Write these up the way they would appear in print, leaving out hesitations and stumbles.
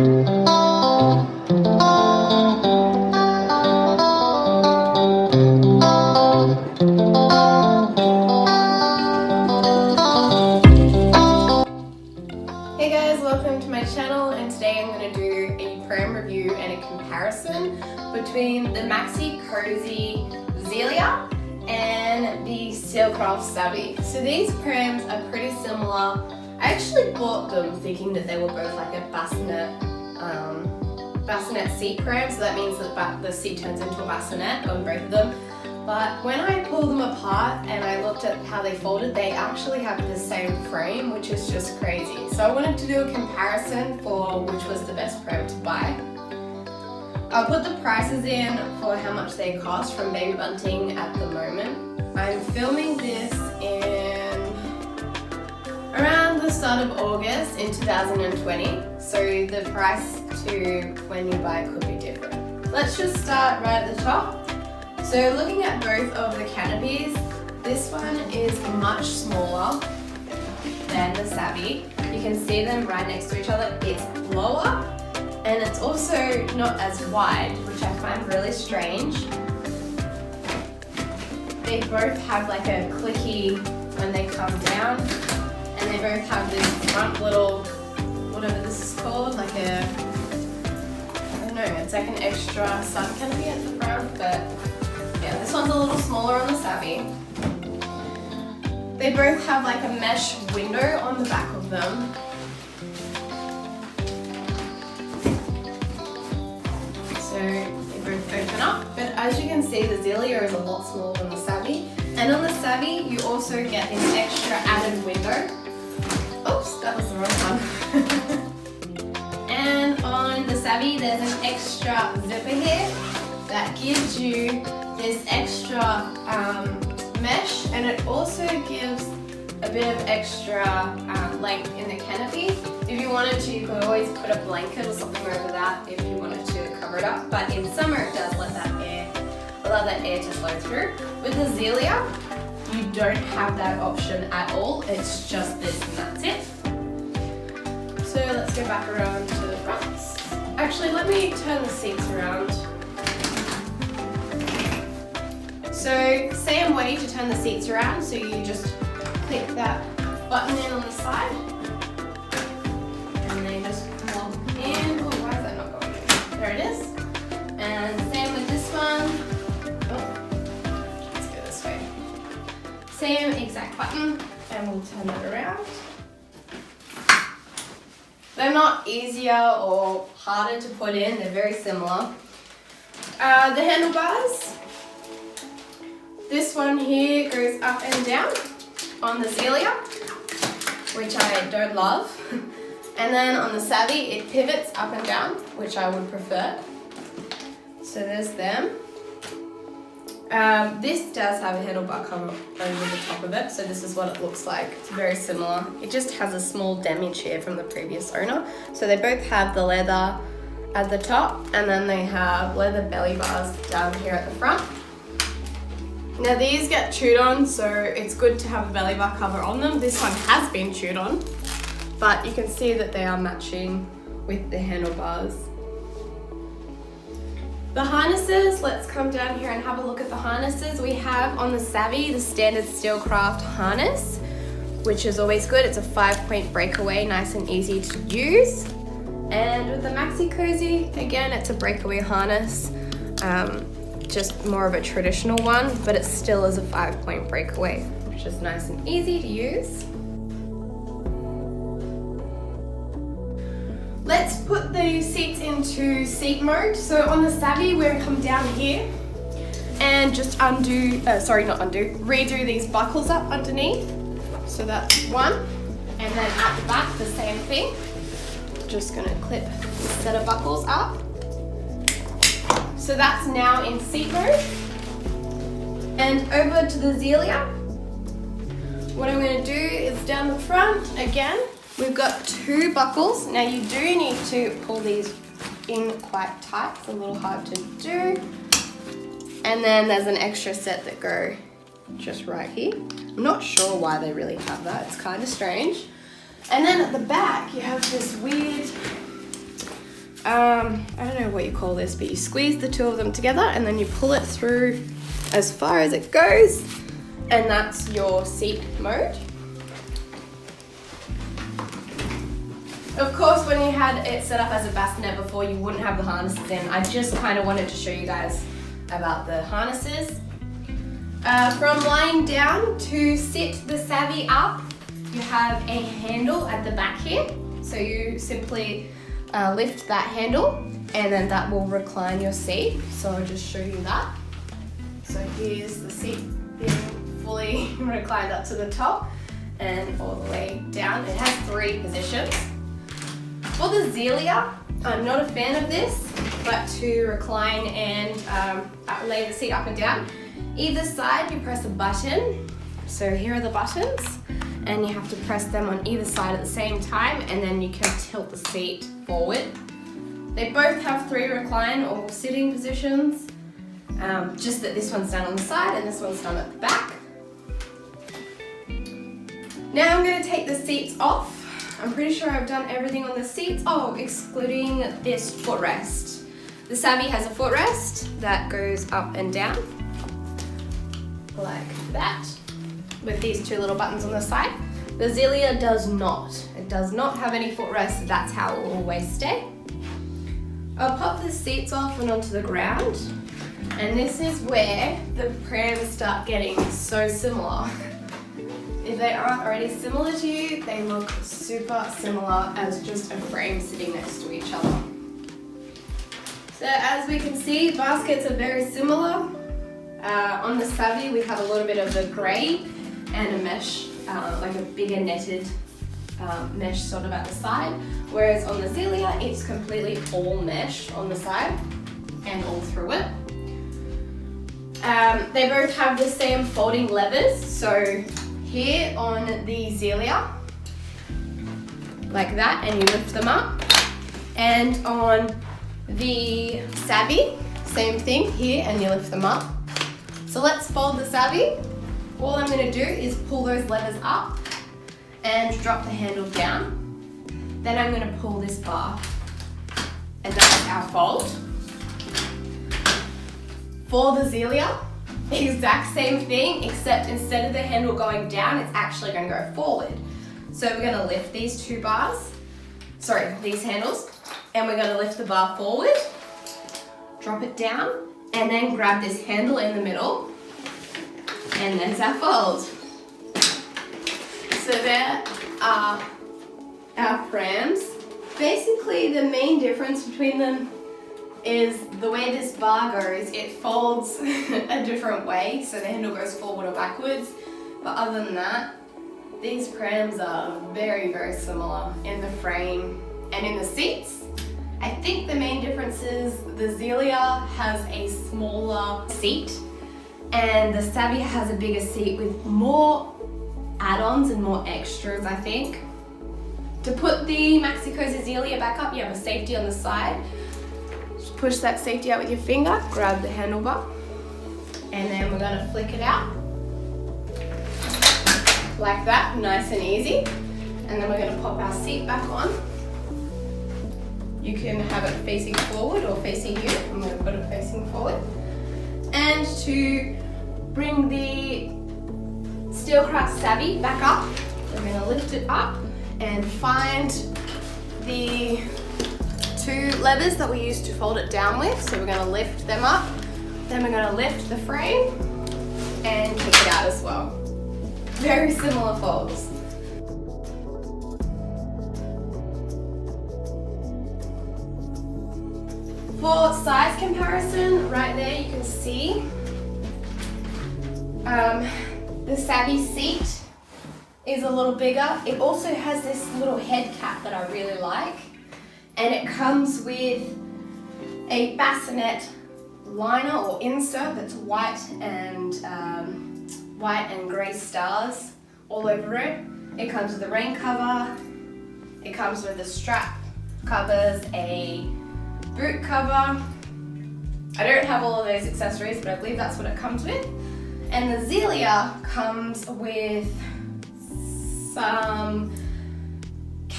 Hey guys, welcome to my channel, and today I'm going to do a pram review and a comparison between the Maxi Cozy Zelia and the Steelcraft Savvi. So these prams are pretty similar. I actually bought them thinking that they were both like a bassinet seat pram, so that means that the seat turns into a bassinet on both of them. But when I pulled them apart and I looked at how they folded, they actually have the same frame, which is just crazy. So I wanted to do a comparison for which was the best pram to buy. I'll put the prices in for how much they cost from Baby Bunting at the moment. I'm filming this in around the start of August in 2020, so the price to when you buy could be different. Let's just start right at the top. So looking at both of the canopies, this one is much smaller than the Savvi. You can see them right next to each other. It's lower and it's also not as wide, which I find really strange. They both have like a clicky when they come down, and they both have this front little, whatever this is called, like a, I don't know, it's like an extra sun canopy at the front, but yeah, this one's a little smaller on the Savvi. They both have like a mesh window on the back of them. So they both open up, but as you can see, the Zelia is a lot smaller than the Savvi. And on the Savvi, you also get this extra added window. Oops, that was the wrong one. And on the Savvi, there's an extra zipper here that gives you this extra mesh, and it also gives a bit of extra length in the canopy. If you wanted to, you could always put a blanket or something over that if you wanted to cover it up, but in summer it does allow that air to flow through. With the Zelia, you don't have that option at all. It's just this and that's it. So let's go back around to the fronts. Actually, let me turn the seats around. So say I'm waiting to turn the seats around, so you just click that button in on the side and they just plug in. Oh, why is that not going in? There it is. And same with this one. Oh, let's go this way. Same exact button, and we'll turn that around. They're not easier or harder to put in, they're very similar. The handlebars. This one here goes up and down on the Zelia, which I don't love. And then on the Savvi, it pivots up and down, which I would prefer. So there's them. This does have a handlebar cover over the top of it, so this is what it looks like. It's very similar. It just has a small damage here from the previous owner. So they both have the leather at the top, and then they have leather belly bars down here at the front. Now these get chewed on, so it's good to have a belly bar cover on them. This one has been chewed on, but you can see that they are matching with the handlebars. The harnesses, let's come down here and have a look at the harnesses. We have on the Savvi the standard Steelcraft harness, which is always good. It's a 5-point breakaway, nice and easy to use. And with the Maxi Cozy, again, it's a breakaway harness. Just more of a traditional one, but it still is a 5-point breakaway, which is nice and easy to use. Let's put the seats into seat mode. So on the Savvi, we're gonna come down here and just redo these buckles up underneath. So that's one. And then at the back, the same thing. Just gonna clip this set of buckles up. So that's now in seat mode. And over to the Zelia. What I'm going to do is down the front again, we've got 2 buckles. Now you do need to pull these in quite tight. It's a little hard to do. And then there's an extra set that go just right here. I'm not sure why they really have that. It's kind of strange. And then at the back, you have this weird I don't know what you call this, but you squeeze the two of them together and then you pull it through as far as it goes, and that's your seat mode. Of course, when you had it set up as a bassinet before, you wouldn't have the harnesses in. I just kind of wanted to show you guys about the harnesses. From lying down to sit the Savvi up, you have a handle at the back here. So you simply lift that handle and then that will recline your seat. So I'll just show you that. So here's the seat being fully reclined up to the top and all the way down. It has 3 positions. For the Zelia, I'm not a fan of this, but to recline and lay the seat up and down, either side you press a button. So here are the buttons, and you have to press them on either side at the same time, and then you can tilt the seat forward. They both have 3 recline or sitting positions, just that this one's done on the side and this one's done at the back. Now I'm going to take the seats off. I'm pretty sure I've done everything on the seats, excluding this footrest. The Savvi has a footrest that goes up and down, like that, with these 2 little buttons on the side. The Zelia does not. It does not have any footrest, that's how it will always stay. I'll pop the seats off and onto the ground, and this is where the prams start getting so similar. If they aren't already similar to you, they look super similar as just a frame sitting next to each other. So as we can see, baskets are very similar. On the Savvi, we have a little bit of the grey and a mesh, like a bigger netted mesh sort of at the side. Whereas on the Zelia, it's completely all mesh on the side and all through it. They both have the same folding levers. So here on the Zelia, like that, and you lift them up. And on the Savvi, same thing here, and you lift them up. So let's fold the Savvi. All I'm going to do is pull those levers up and drop the handle down. Then I'm going to pull this bar, and that's our fold. For the Zelia, exact same thing, except instead of the handle going down, it's actually going to go forward. So we're going to lift these 2 bars, these handles, and we're going to lift the bar forward, drop it down, and then grab this handle in the middle, and there's our fold. So there are our prams. Basically, the main difference between them is the way this bar goes. It folds a different way, so the handle goes forward or backwards. But other than that, these prams are very, very similar in the frame and in the seats. I think the main difference is the Zelia has a smaller seat and the Savvi has a bigger seat with more add-ons and more extras, I think. To put the Maxi Cosi Zelia back up, you have a safety on the side. Just push that safety out with your finger, grab the handlebar, and then we're going to flick it out like that, nice and easy. And then we're going to pop our seat back on. You can have it facing forward or facing you. I'm going to put it facing forward. And to bring the Steelcraft Savvi back up, we're going to lift it up and find the 2 levers that we used to fold it down with. So we're going to lift them up, then we're going to lift the frame and kick it out as well. Very similar folds. For size comparison, right there you can see the Savvi seat is a little bigger. It also has this little head cap that I really like, and it comes with a bassinet liner or insert that's white and grey stars all over it. It comes with a rain cover. It comes with a strap, covers a boot cover. I don't have all of those accessories, but I believe that's what it comes with. And the Zelia comes with some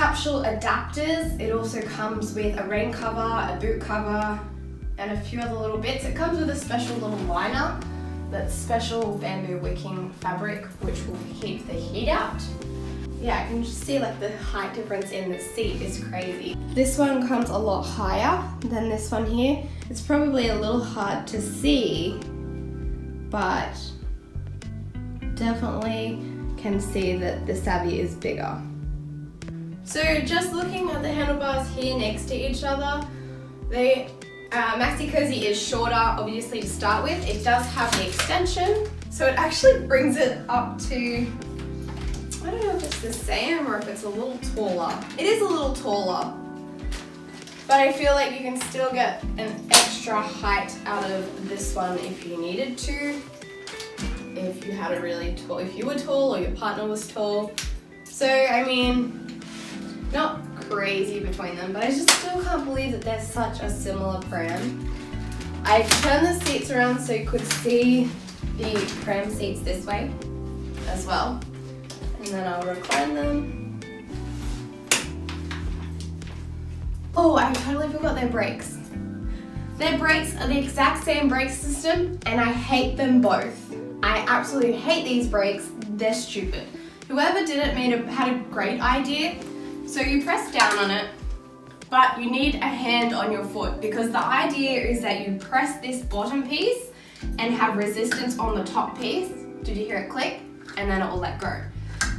capsule adapters. It also comes with a rain cover, a boot cover, and a few other little bits. It comes with a special little liner that's special bamboo wicking fabric, which will keep the heat out. Yeah, I can just see like the height difference in the seat is crazy. This one comes a lot higher than this one here. It's probably a little hard to see, but definitely can see that the Savvi is bigger. So just looking at the handlebars here next to each other, the Maxi Cosi is shorter, obviously, to start with. It does have the extension, so it actually brings it up to, I don't know if it's the same or if it's a little taller. It is a little taller, but I feel like you can still get an extra height out of this one if you needed to. If you had a really tall, if you were tall or your partner was tall. So, I mean, not crazy between them, but I just still can't believe that they're such a similar pram. I turned the seats around so you could see the pram seats this way as well. And then I'll recline them. Oh, I totally forgot their brakes. Their brakes are the exact same brake system, and I hate them both. I absolutely hate these brakes. They're stupid. Whoever did it had a great idea. So you press down on it, but you need a hand on your foot, because the idea is that you press this bottom piece and have resistance on the top piece. Did you hear it click? And then it will let go.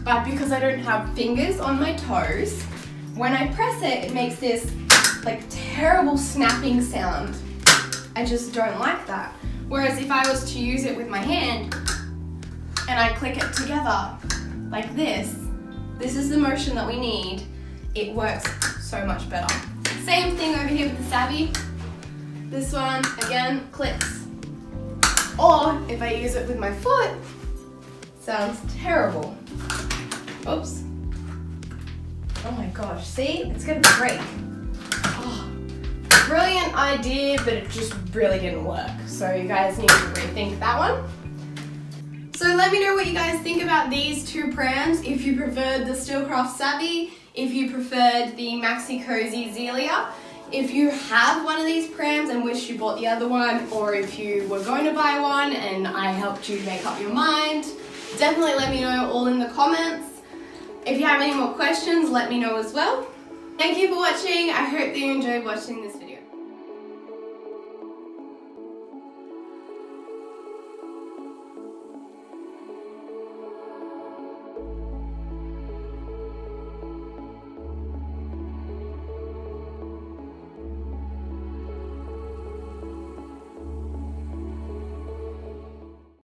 But because I don't have fingers on my toes, when I press it, it makes this like terrible snapping sound. I just don't like that. Whereas if I was to use it with my hand and I click it together like this is the motion that we need. It works so much better. Same thing over here with the Savvi. This one, again, clicks. Or if I use it with my foot, sounds terrible. Oops. Oh my gosh, see? It's gonna break. Oh, brilliant idea, but it just really didn't work. So you guys need to rethink that one. So let me know what you guys think about these two prams. If you preferred the Steelcraft Savvi, if you preferred the Maxi Cosi Zelia, if you have one of these prams and wish you bought the other one, or if you were going to buy one and I helped you make up your mind, definitely let me know all in the comments. If you have any more questions, let me know as well. Thank you for watching. I hope that you enjoyed watching this video.